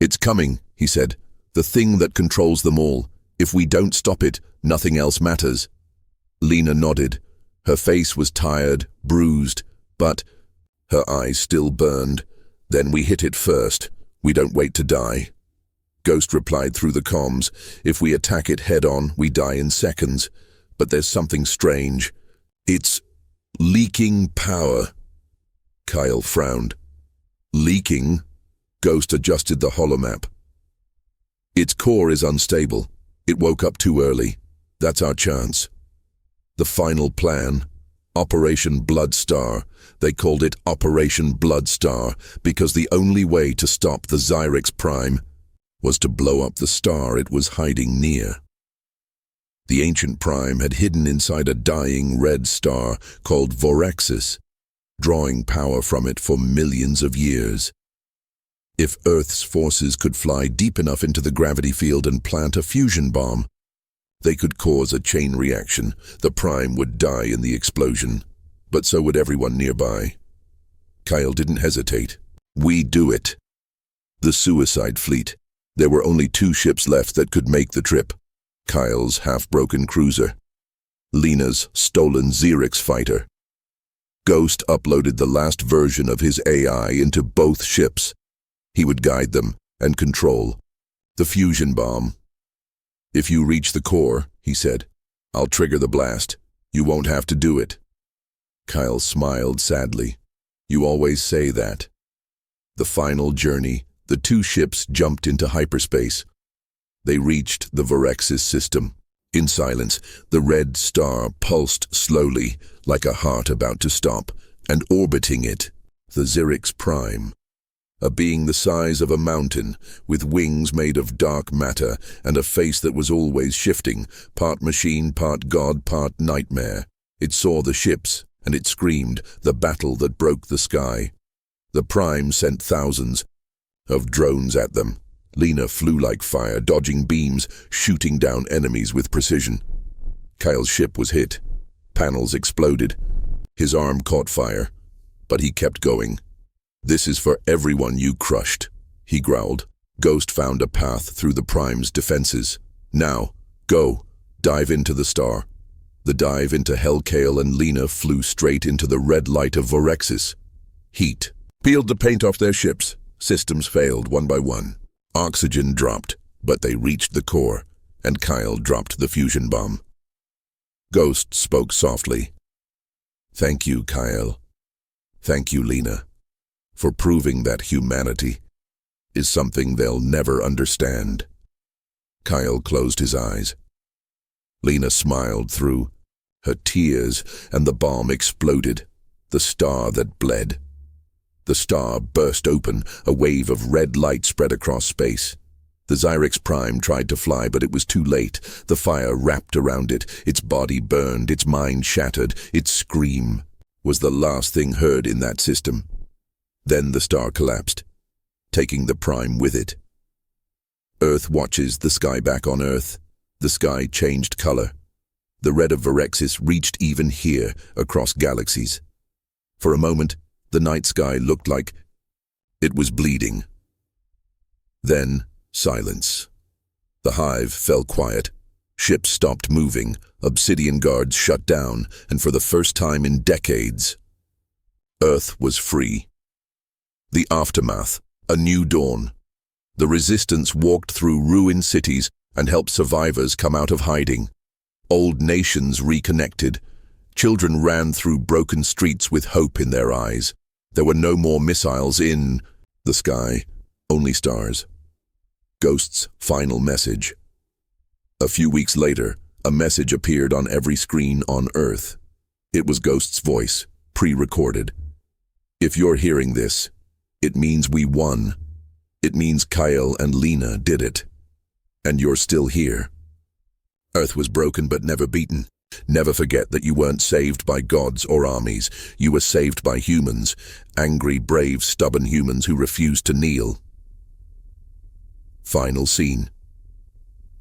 "It's coming," he said. "The thing that controls them all. If we don't stop it, nothing else matters." Lena nodded. Her face was tired, bruised, but her eyes still burned. "Then we hit it first. We don't wait to die." Ghost replied through the comms, "If we attack it head-on, we die in seconds. But there's something strange. It's leaking power." Kyle frowned. "Leaking?" Ghost adjusted the holomap. "Its core is unstable. It woke up too early. That's our chance." The final plan, Operation Bloodstar. They called it Operation Bloodstar because the only way to stop the Xyrix Prime was to blow up the star it was hiding near. The ancient Prime had hidden inside a dying red star called Vorexis, drawing power from it for millions of years. If Earth's forces could fly deep enough into the gravity field and plant a fusion bomb, they could cause a chain reaction. The Prime would die in the explosion, but so would everyone nearby. Kyle didn't hesitate. "We do it." The Suicide Fleet. There were only 2 ships left that could make the trip. Kyle's half-broken cruiser. Lena's stolen Xyrix fighter. Ghost uploaded the last version of his AI into both ships. He would guide them and control. The fusion bomb. "If you reach the core," he said, "I'll trigger the blast. You won't have to do it." Kyle smiled sadly. "You always say that." The final journey, the two ships jumped into hyperspace. They reached the Vorexis system. In silence, the red star pulsed slowly, like a heart about to stop, and orbiting it, the Zyrix Prime. A being the size of a mountain, with wings made of dark matter and a face that was always shifting, part machine, part god, part nightmare. It saw the ships, and it screamed, the battle that broke the sky. The Prime sent thousands of drones at them. Lena flew like fire, dodging beams, shooting down enemies with precision. Kyle's ship was hit. Panels exploded. His arm caught fire, but he kept going. "This is for everyone you crushed," he growled. Ghost found a path through the Prime's defenses. "Now, go, dive into the star." The dive into Hell, Kale and Lena flew straight into the red light of Vorexis. Heat peeled the paint off their ships. Systems failed one by one. Oxygen dropped, but they reached the core, and Kyle dropped the fusion bomb. Ghost spoke softly. "Thank you, Kyle. Thank you, Lena, for proving that humanity is something they'll never understand." Kyle closed his eyes. Lena smiled through her tears, and the bomb exploded, the star that bled. The star burst open, a wave of red light spread across space. The Zyrix Prime tried to fly, but it was too late. The fire wrapped around it, its body burned, its mind shattered. Its scream was the last thing heard in that system. Then the star collapsed, taking the Prime with it. Earth watches the sky back on Earth. The sky changed color. The red of Vorexis reached even here, across galaxies. For a moment, the night sky looked like it was bleeding. Then, silence. The hive fell quiet. Ships stopped moving, obsidian guards shut down, and for the first time in decades, Earth was free. The aftermath, a new dawn. The resistance walked through ruined cities and helped survivors come out of hiding. Old nations reconnected. Children ran through broken streets with hope in their eyes. There were no more missiles in the sky, only stars. Ghost's final message. A few weeks later, a message appeared on every screen on Earth. It was Ghost's voice, pre-recorded. "If you're hearing this, it means we won. It means Kyle and Lena did it. And you're still here. Earth was broken but never beaten. Never forget that you weren't saved by gods or armies. You were saved by humans, angry, brave, stubborn humans who refused to kneel." Final scene.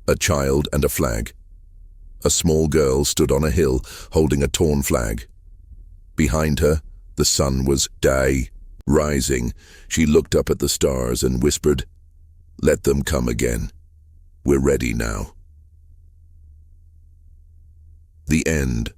A child and a flag. A small girl stood on a hill, holding a torn flag. Behind her, the sun was rising. She looked up at the stars and whispered, "Let them come again. We're ready now." The end.